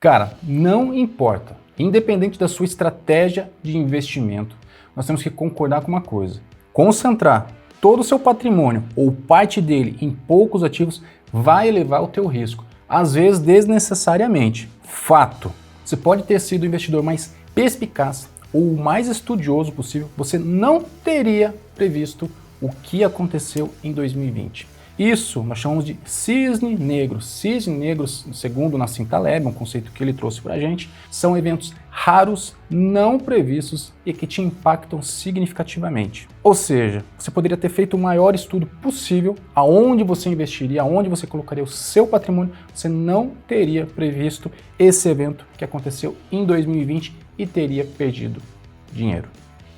Cara, não importa. Independente da sua estratégia de investimento, nós temos que concordar com uma coisa. Concentrar todo o seu patrimônio ou parte dele em poucos ativos vai elevar o teu risco. Às vezes desnecessariamente. Fato. Você pode ter sido o investidor mais perspicaz ou o mais estudioso possível, você não teria previsto o que aconteceu em 2020. Isso nós chamamos de cisne negro. Cisne negros, segundo Nassim Taleb, um conceito que ele trouxe para a gente, são eventos raros, não previstos e que te impactam significativamente. Ou seja, você poderia ter feito o maior estudo possível, aonde você investiria, aonde você colocaria o seu patrimônio, você não teria previsto esse evento que aconteceu em 2020 e teria perdido dinheiro.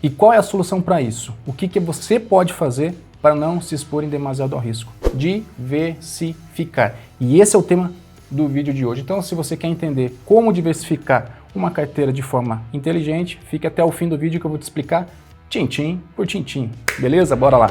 E qual é a solução para isso? O que você pode fazer para não se exporem demasiado ao risco? Diversificar. E esse é o tema do vídeo de hoje. Então, se você quer entender como diversificar uma carteira de forma inteligente, fique até o fim do vídeo que eu vou te explicar tintim por tintim. Beleza? Bora lá!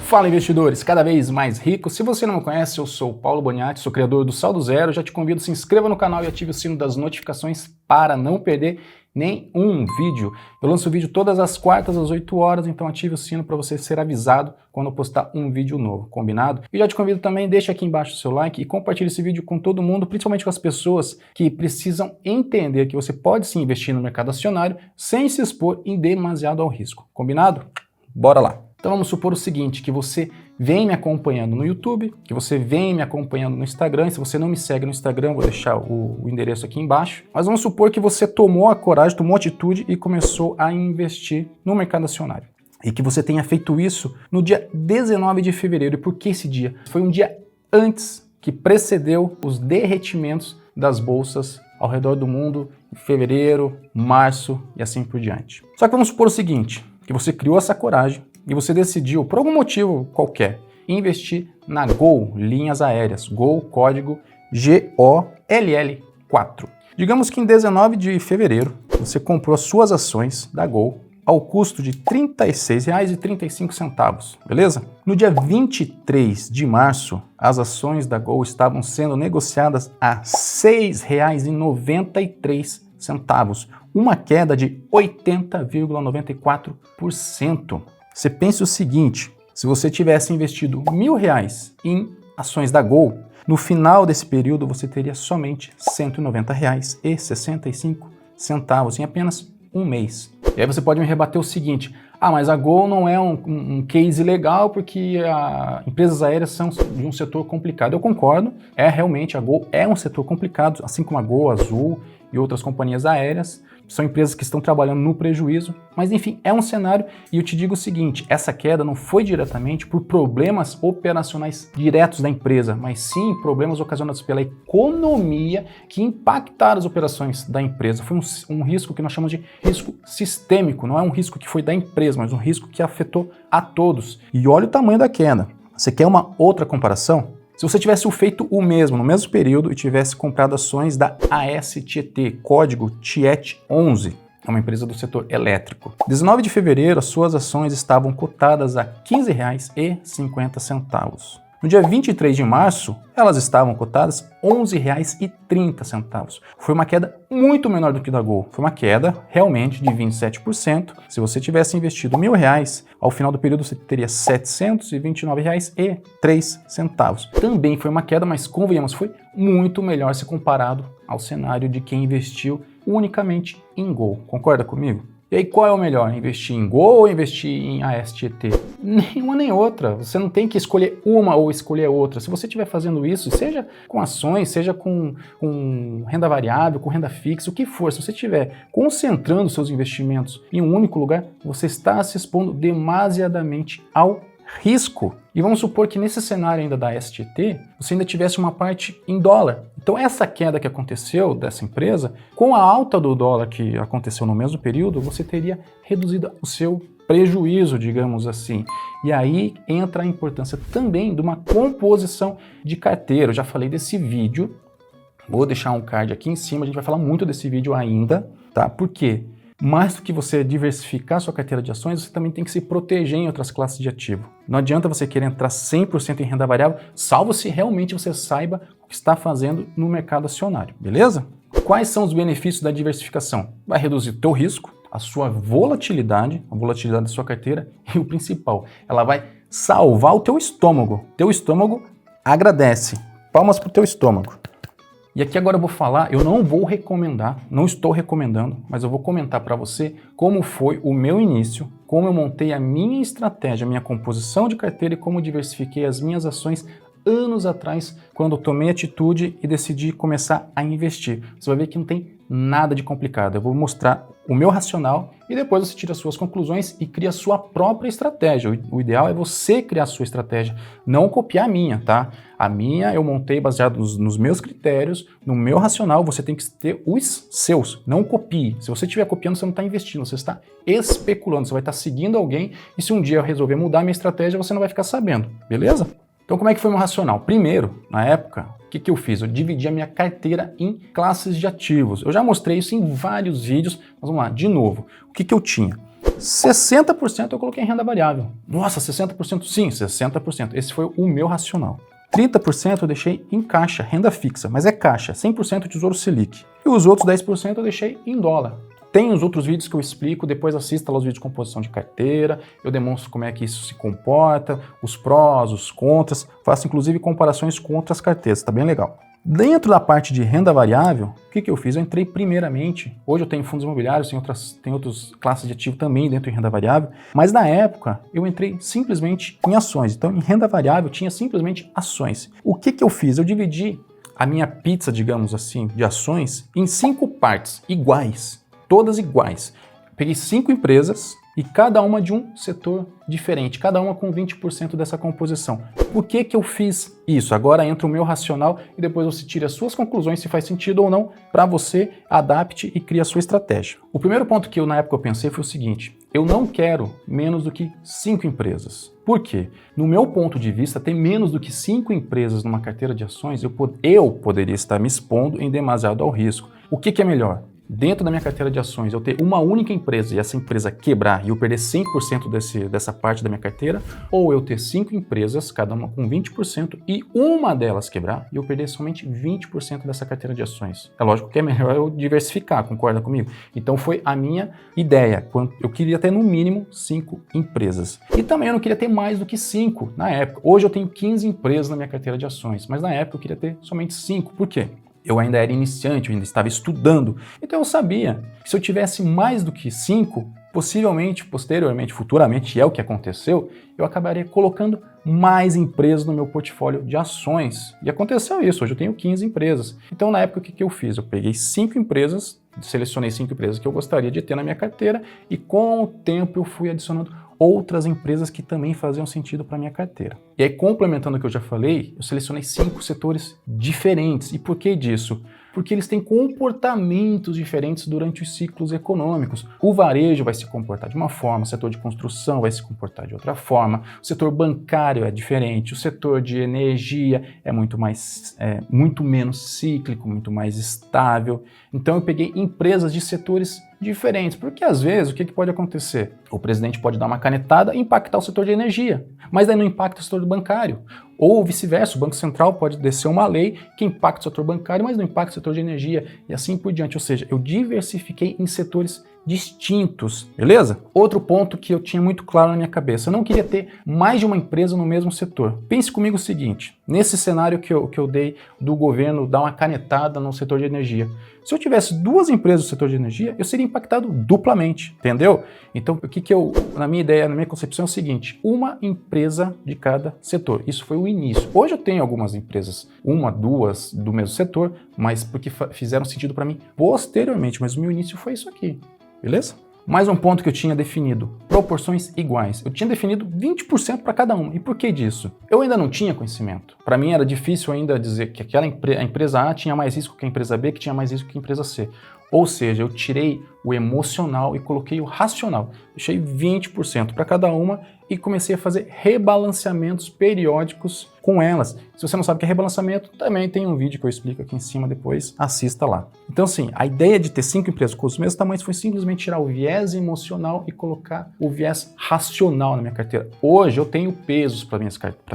Fala, investidores, cada vez mais ricos. Se você não me conhece, eu sou o Paulo Boniati, sou criador do Saldo Zero. Já te convido, se inscreva no canal e ative o sino das notificações para não perder nenhum vídeo. Eu lanço vídeo todas as quartas às 8 horas, então ative o sino para você ser avisado quando eu postar um vídeo novo, combinado? E já te convido também, deixa aqui embaixo o seu like e compartilhe esse vídeo com todo mundo, principalmente com as pessoas que precisam entender que você pode sim investir no mercado acionário sem se expor em demasiado ao risco, combinado? Bora lá! Então vamos supor o seguinte, que você vem me acompanhando no YouTube, que você vem me acompanhando no Instagram, e se você não me segue no Instagram, vou deixar o endereço aqui embaixo, mas vamos supor que você tomou a coragem, tomou a atitude e começou a investir no mercado acionário. E que você tenha feito isso no dia 19 de fevereiro. E por que esse dia? Foi um dia antes que precedeu os derretimentos das bolsas ao redor do mundo, em fevereiro, março e assim por diante. Só que vamos supor o seguinte, que você criou essa coragem, e você decidiu, por algum motivo qualquer, investir na Gol Linhas Aéreas, Gol código GOLL4. Digamos que em 19 de fevereiro você comprou as suas ações da Gol ao custo de R$ 36,35, beleza? No dia 23 de março, as ações da Gol estavam sendo negociadas a R$ 6,93, uma queda de 80,94%. Você pensa o seguinte, se você tivesse investido R$1.000 em ações da Gol, no final desse período você teria somente R$ 190,65 em apenas um mês. E aí você pode me rebater o seguinte, mas a Gol não é um case legal porque empresas aéreas são de um setor complicado. Eu concordo, realmente a Gol é um setor complicado, assim como a Gol, a Azul e outras companhias aéreas. São empresas que estão trabalhando no prejuízo, mas enfim, é um cenário e eu te digo o seguinte, essa queda não foi diretamente por problemas operacionais diretos da empresa, mas sim problemas ocasionados pela economia que impactaram as operações da empresa. Foi um risco que nós chamamos de risco sistêmico, não é um risco que foi da empresa, mas um risco que afetou a todos. E olha o tamanho da queda. Você quer uma outra comparação? Se você tivesse feito o mesmo no mesmo período e tivesse comprado ações da ASTT, código TIET11, é uma empresa do setor elétrico. 19 de fevereiro, as suas ações estavam cotadas a R$ 15,50. No dia 23 de março, elas estavam cotadas R$ 11,30. Foi uma queda muito menor do que da Gol. Foi uma queda realmente de 27%. Se você tivesse investido R$1.000, ao final do período você teria R$ 729,03. Também foi uma queda, mas convenhamos, foi muito melhor se comparado ao cenário de quem investiu unicamente em Gol. Concorda comigo? E aí, qual é o melhor? Investir em Gol ou investir em ASTT? Nenhuma nem outra. Você não tem que escolher uma ou escolher outra. Se você estiver fazendo isso, seja com ações, seja com renda variável, com renda fixa, o que for, se você estiver concentrando seus investimentos em um único lugar, você está se expondo demasiadamente ao risco. E vamos supor que nesse cenário ainda da STT, você ainda tivesse uma parte em dólar. Então essa queda que aconteceu dessa empresa, com a alta do dólar que aconteceu no mesmo período, você teria reduzido o seu prejuízo, digamos assim. E aí entra a importância também de uma composição de carteira. Eu já falei desse vídeo, vou deixar um card aqui em cima, a gente vai falar muito desse vídeo ainda, tá? Por quê? mais do que você diversificar sua carteira de ações, você também tem que se proteger em outras classes de ativo. Não adianta você querer entrar 100% em renda variável, salvo se realmente você saiba o que está fazendo no mercado acionário, beleza? Quais são os benefícios da diversificação? Vai reduzir o teu risco, a sua volatilidade, a volatilidade da sua carteira e o principal, ela vai salvar o teu estômago. Teu estômago agradece. Palmas para o teu estômago. E aqui agora eu vou falar, eu não vou recomendar, não estou recomendando, mas eu vou comentar para você como foi o meu início, como eu montei a minha estratégia, a minha composição de carteira e como diversifiquei as minhas ações anos atrás, quando eu tomei atitude e decidi começar a investir. Você vai ver que não tem nada de complicado. Eu vou mostrar o meu racional e depois você tira as suas conclusões e cria a sua própria estratégia. O ideal é você criar a sua estratégia, não copiar a minha, tá? A minha eu montei baseado nos meus critérios, no meu racional, você tem que ter os seus, não copie. Se você estiver copiando, você não está investindo, você está especulando, você vai estar seguindo alguém e se um dia eu resolver mudar a minha estratégia, você não vai ficar sabendo, beleza? Então como é que foi meu racional? Primeiro, na época, o que eu fiz? Eu dividi a minha carteira em classes de ativos. Eu já mostrei isso em vários vídeos, mas vamos lá, de novo. O que eu tinha? 60% eu coloquei em renda variável. Nossa, 60%? Sim, 60%. Esse foi o meu racional. 30% eu deixei em caixa, renda fixa, mas é caixa, 100% Tesouro Selic. E os outros 10% eu deixei em dólar. Tem os outros vídeos que eu explico, depois assista lá os vídeos de composição de carteira, eu demonstro como é que isso se comporta, os prós, os contras, faço inclusive comparações com outras carteiras, tá bem legal. Dentro da parte de renda variável, o que eu fiz? Eu entrei primeiramente, hoje eu tenho fundos imobiliários, tem outras classes de ativo também dentro de renda variável, mas na época eu entrei simplesmente em ações, então em renda variável tinha simplesmente ações. O que eu fiz? Eu dividi a minha pizza, digamos assim, de ações em 5 partes iguais. Todas iguais. Peguei 5 empresas e cada uma de um setor diferente, cada uma com 20% dessa composição. Por que eu fiz isso? Agora entra o meu racional e depois você tira as suas conclusões se faz sentido ou não para você, adapte e crie a sua estratégia. O primeiro ponto que na época eu pensei foi o seguinte, eu não quero menos do que 5 empresas. Por quê? No meu ponto de vista, ter menos do que 5 empresas numa carteira de ações, eu poderia estar me expondo em demasiado ao risco. O que é melhor? Dentro da minha carteira de ações, eu ter uma única empresa e essa empresa quebrar e eu perder 100% dessa parte da minha carteira, ou eu ter 5 empresas, cada uma com 20%, e uma delas quebrar e eu perder somente 20% dessa carteira de ações. É lógico que é melhor eu diversificar, concorda comigo? Então foi a minha ideia. Eu queria ter no mínimo 5 empresas. E também eu não queria ter mais do que 5 na época. Hoje eu tenho 15 empresas na minha carteira de ações, mas na época eu queria ter somente 5. Por quê? Eu ainda era iniciante, eu ainda estava estudando, então eu sabia que se eu tivesse mais do que 5, possivelmente, posteriormente, futuramente, e é o que aconteceu, eu acabaria colocando mais empresas no meu portfólio de ações. E aconteceu isso, hoje eu tenho 15 empresas. Então na época o que eu fiz? Eu peguei 5 empresas, selecionei 5 empresas que eu gostaria de ter na minha carteira e com o tempo eu fui adicionando outras empresas que também faziam sentido para minha carteira. E aí, complementando o que eu já falei, eu selecionei 5 setores diferentes. E por que disso? Porque eles têm comportamentos diferentes durante os ciclos econômicos. O varejo vai se comportar de uma forma, o setor de construção vai se comportar de outra forma, o setor bancário é diferente, o setor de energia é muito menos cíclico, muito mais estável. Então eu peguei empresas de setores diferentes, porque às vezes o que pode acontecer? O presidente pode dar uma canetada e impactar o setor de energia, mas daí não impacta o setor bancário. Ou vice-versa, o Banco Central pode descer uma lei que impacta o setor bancário, mas não impacta o setor de energia e assim por diante. Ou seja, eu diversifiquei em setores distintos, beleza? Outro ponto que eu tinha muito claro na minha cabeça, eu não queria ter mais de uma empresa no mesmo setor. Pense comigo o seguinte, nesse cenário que eu dei do governo dar uma canetada no setor de energia, se eu tivesse 2 empresas no setor de energia, eu seria impactado duplamente, entendeu? Então, na minha ideia, na minha concepção é o seguinte, uma empresa de cada setor. Isso foi o início. Hoje eu tenho algumas empresas, 1, 2 do mesmo setor, mas porque fizeram sentido para mim posteriormente, mas o meu início foi isso aqui. Beleza? Mais um ponto que eu tinha definido, proporções iguais. Eu tinha definido 20% para cada uma. E por que disso? Eu ainda não tinha conhecimento. Para mim era difícil ainda dizer que a empresa A tinha mais risco que a empresa B, que tinha mais risco que a empresa C. Ou seja, eu tirei o emocional e coloquei o racional. Deixei 20% para cada uma e comecei a fazer rebalanceamentos periódicos com elas. Se você não sabe o que é rebalanceamento, também tem um vídeo que eu explico aqui em cima, depois assista lá. Então assim, a ideia de ter 5 empresas com os mesmos tamanhos foi simplesmente tirar o viés emocional e colocar o viés racional na minha carteira. Hoje eu tenho pesos para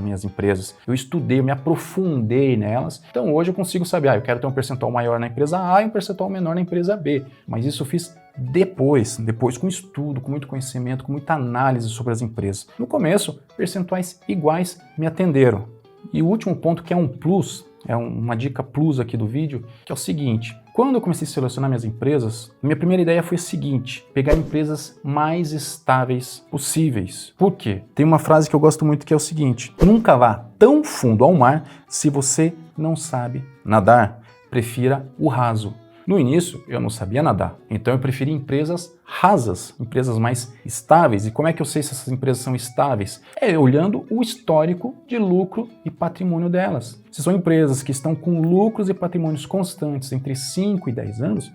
minhas empresas, eu estudei, eu me aprofundei nelas, então hoje eu consigo saber, eu quero ter um percentual maior na empresa A e um percentual menor na empresa B, mas isso eu fiz depois com estudo, com muito conhecimento, com muita análise sobre as empresas. No começo, percentuais iguais me atenderam. E o último ponto, que é um plus, é uma dica plus aqui do vídeo, que é o seguinte: quando eu comecei a selecionar minhas empresas, minha primeira ideia foi a seguinte: pegar empresas mais estáveis possíveis. Por quê? Tem uma frase que eu gosto muito que é o seguinte: nunca vá tão fundo ao mar se você não sabe nadar. Prefira o raso. No início, eu não sabia nadar, então eu preferi empresas rasas, empresas mais estáveis. E como é que eu sei se essas empresas são estáveis? É olhando o histórico de lucro e patrimônio delas. Se são empresas que estão com lucros e patrimônios constantes entre 5 e 10 anos,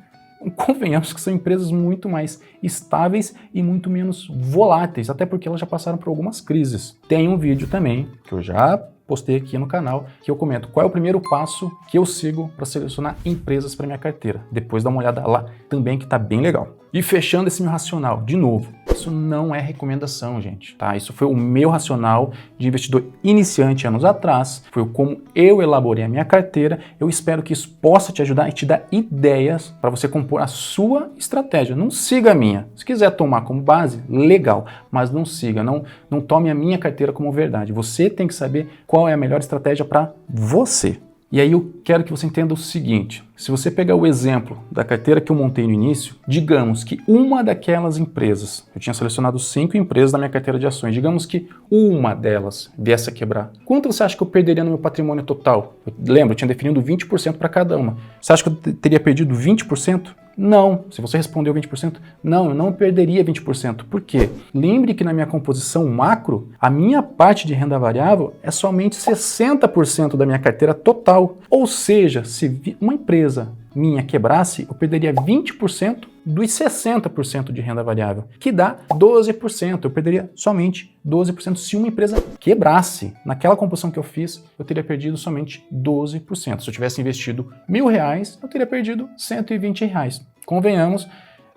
convenhamos que são empresas muito mais estáveis e muito menos voláteis, até porque elas já passaram por algumas crises. Tem um vídeo também, que eu já postei aqui no canal, que eu comento qual é o primeiro passo que eu sigo para selecionar empresas para minha carteira. Depois dá uma olhada lá também, que tá bem legal. E fechando esse meu racional, de novo, isso não é recomendação, gente, tá? Isso foi o meu racional de investidor iniciante anos atrás, foi como eu elaborei a minha carteira. Eu espero que isso possa te ajudar e te dar ideias para você compor a sua estratégia. Não siga a minha. Se quiser tomar como base, legal, mas não siga, não tome a minha carteira como verdade. Você tem que saber qual é a melhor estratégia para você. E aí eu quero que você entenda o seguinte: se você pegar o exemplo da carteira que eu montei no início, digamos que uma daquelas empresas, eu tinha selecionado 5 empresas na minha carteira de ações, digamos que uma delas viesse a quebrar. Quanto você acha que eu perderia no meu patrimônio total? Eu tinha definido 20% para cada uma. Você acha que eu teria perdido 20%? Não. Se você respondeu 20%, não, eu não perderia 20%. Por quê? Lembre que na minha composição macro, a minha parte de renda variável é somente 60% da minha carteira total. Ou seja, se uma empresa minha quebrasse, eu perderia 20% dos 60% de renda variável, que dá 12%. Eu perderia somente 12% se uma empresa quebrasse. Naquela composição que eu fiz, eu teria perdido somente 12%. Se eu tivesse investido R$1.000, eu teria perdido R$120. Convenhamos,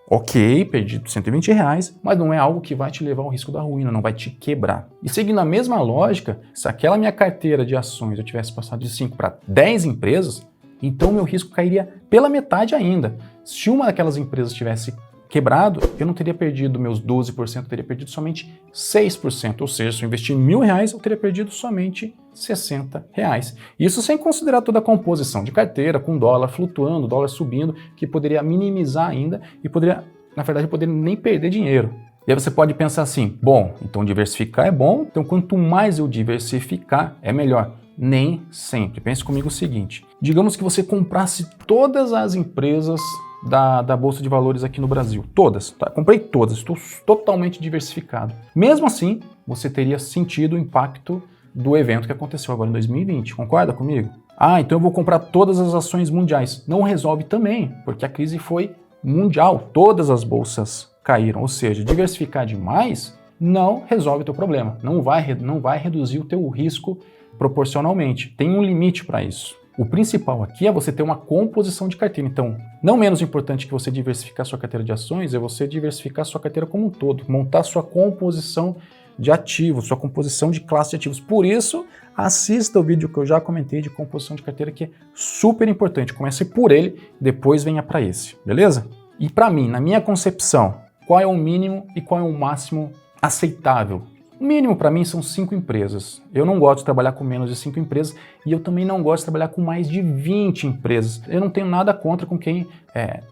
ok, perdi R$120, mas não é algo que vai te levar ao risco da ruína, não vai te quebrar. E seguindo a mesma lógica, se aquela minha carteira de ações eu tivesse passado de 5 para 10 empresas, então meu risco cairia pela metade ainda. Se uma daquelas empresas tivesse quebrado, eu não teria perdido meus 12%, eu teria perdido somente 6%. Ou seja, se eu investir R$1.000, eu teria perdido somente R$60. Isso sem considerar toda a composição de carteira, com dólar flutuando, dólar subindo, que poderia minimizar ainda e poderia, na verdade, poder nem perder dinheiro. E aí você pode pensar assim: bom, então diversificar é bom, então quanto mais eu diversificar, é melhor. Nem sempre. Pense comigo o seguinte: digamos que você comprasse todas as empresas da Bolsa de Valores aqui no Brasil. Todas, tá? Comprei todas, estou totalmente diversificado. Mesmo assim, você teria sentido o impacto do evento que aconteceu agora em 2020. Concorda comigo? Então eu vou comprar todas as ações mundiais. Não resolve também, porque a crise foi mundial. Todas as bolsas caíram. Ou seja, diversificar demais não resolve o teu problema. Não vai reduzir o teu risco proporcionalmente. Tem um limite para isso. O principal aqui é você ter uma composição de carteira. Então, não menos importante que você diversificar sua carteira de ações é você diversificar sua carteira como um todo, montar sua composição de ativos, sua composição de classe de ativos. Por isso, assista o vídeo que eu já comentei de composição de carteira, que é super importante. Comece por ele, depois venha para esse, beleza? E para mim, na minha concepção, qual é o mínimo e qual é o máximo aceitável? O mínimo para mim são 5 empresas. Eu não gosto de trabalhar com menos de 5 empresas e eu também não gosto de trabalhar com mais de 20 empresas. Eu não tenho nada contra com quem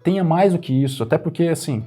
tenha mais do que isso, até porque, assim,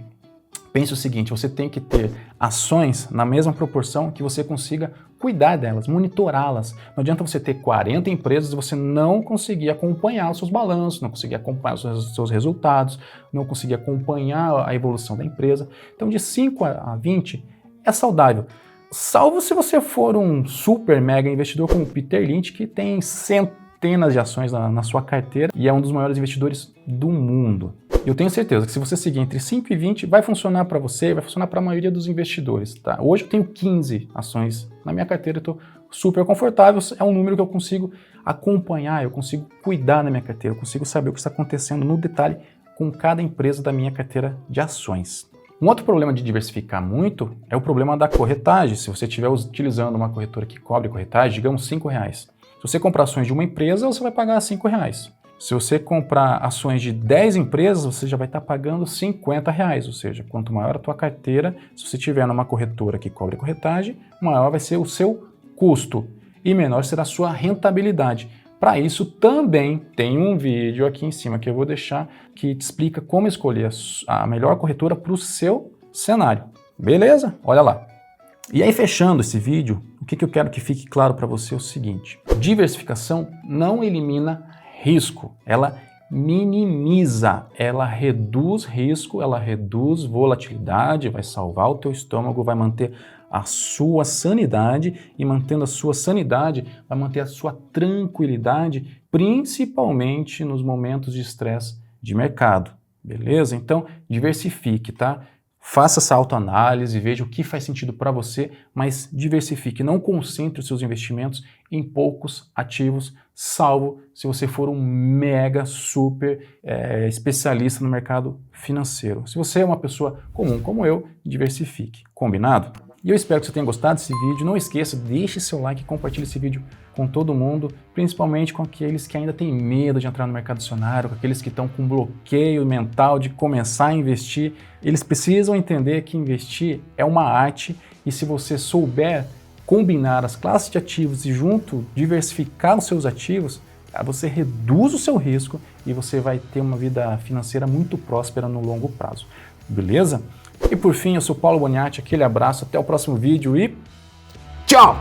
pense o seguinte: você tem que ter ações na mesma proporção que você consiga cuidar delas, monitorá-las. Não adianta você ter 40 empresas e você não conseguir acompanhar os seus balanços, não conseguir acompanhar os seus resultados, não conseguir acompanhar a evolução da empresa. Então, de 5 a 20 é saudável. Salvo se você for um super mega investidor como o Peter Lynch, que tem centenas de ações na sua carteira e é um dos maiores investidores do mundo. Eu tenho certeza que se você seguir entre 5 e 20, vai funcionar para você, vai funcionar para a maioria dos investidores, tá? Hoje eu tenho 15 ações na minha carteira, eu estou super confortável, é um número que eu consigo acompanhar, eu consigo cuidar da minha carteira, eu consigo saber o que está acontecendo no detalhe com cada empresa da minha carteira de ações. Um outro problema de diversificar muito é o problema da corretagem. Se você estiver utilizando uma corretora que cobre corretagem, digamos R$5. Se você comprar ações de uma empresa, você vai pagar R$5. Se você comprar ações de 10 empresas, você já vai estar pagando R$50. Ou seja, quanto maior a tua carteira, se você tiver numa corretora que cobre corretagem, maior vai ser o seu custo e menor será a sua rentabilidade. Para isso também tem um vídeo aqui em cima que eu vou deixar que te explica como escolher a melhor corretora para o seu cenário. Beleza? Olha lá. E aí, fechando esse vídeo, o que eu quero que fique claro para você é o seguinte: diversificação não elimina risco, ela minimiza, ela reduz risco, ela reduz volatilidade, vai salvar o teu estômago, vai manter a sua sanidade e mantendo a sua sanidade, vai manter a sua tranquilidade, principalmente nos momentos de estresse de mercado, beleza? Então, diversifique, tá? Faça essa autoanálise, veja o que faz sentido para você, mas diversifique, não concentre os seus investimentos em poucos ativos, salvo se você for um mega, super especialista no mercado financeiro. Se você é uma pessoa comum como eu, diversifique. Combinado? E eu espero que você tenha gostado desse vídeo. Não esqueça, deixe seu like e compartilhe esse vídeo com todo mundo, principalmente com aqueles que ainda têm medo de entrar no mercado acionário, com aqueles que estão com bloqueio mental de começar a investir. Eles precisam entender que investir é uma arte e se você souber combinar as classes de ativos e junto diversificar os seus ativos, você reduz o seu risco e você vai ter uma vida financeira muito próspera no longo prazo. Beleza? E por fim, eu sou Paulo Boniati, aquele abraço, até o próximo vídeo e tchau!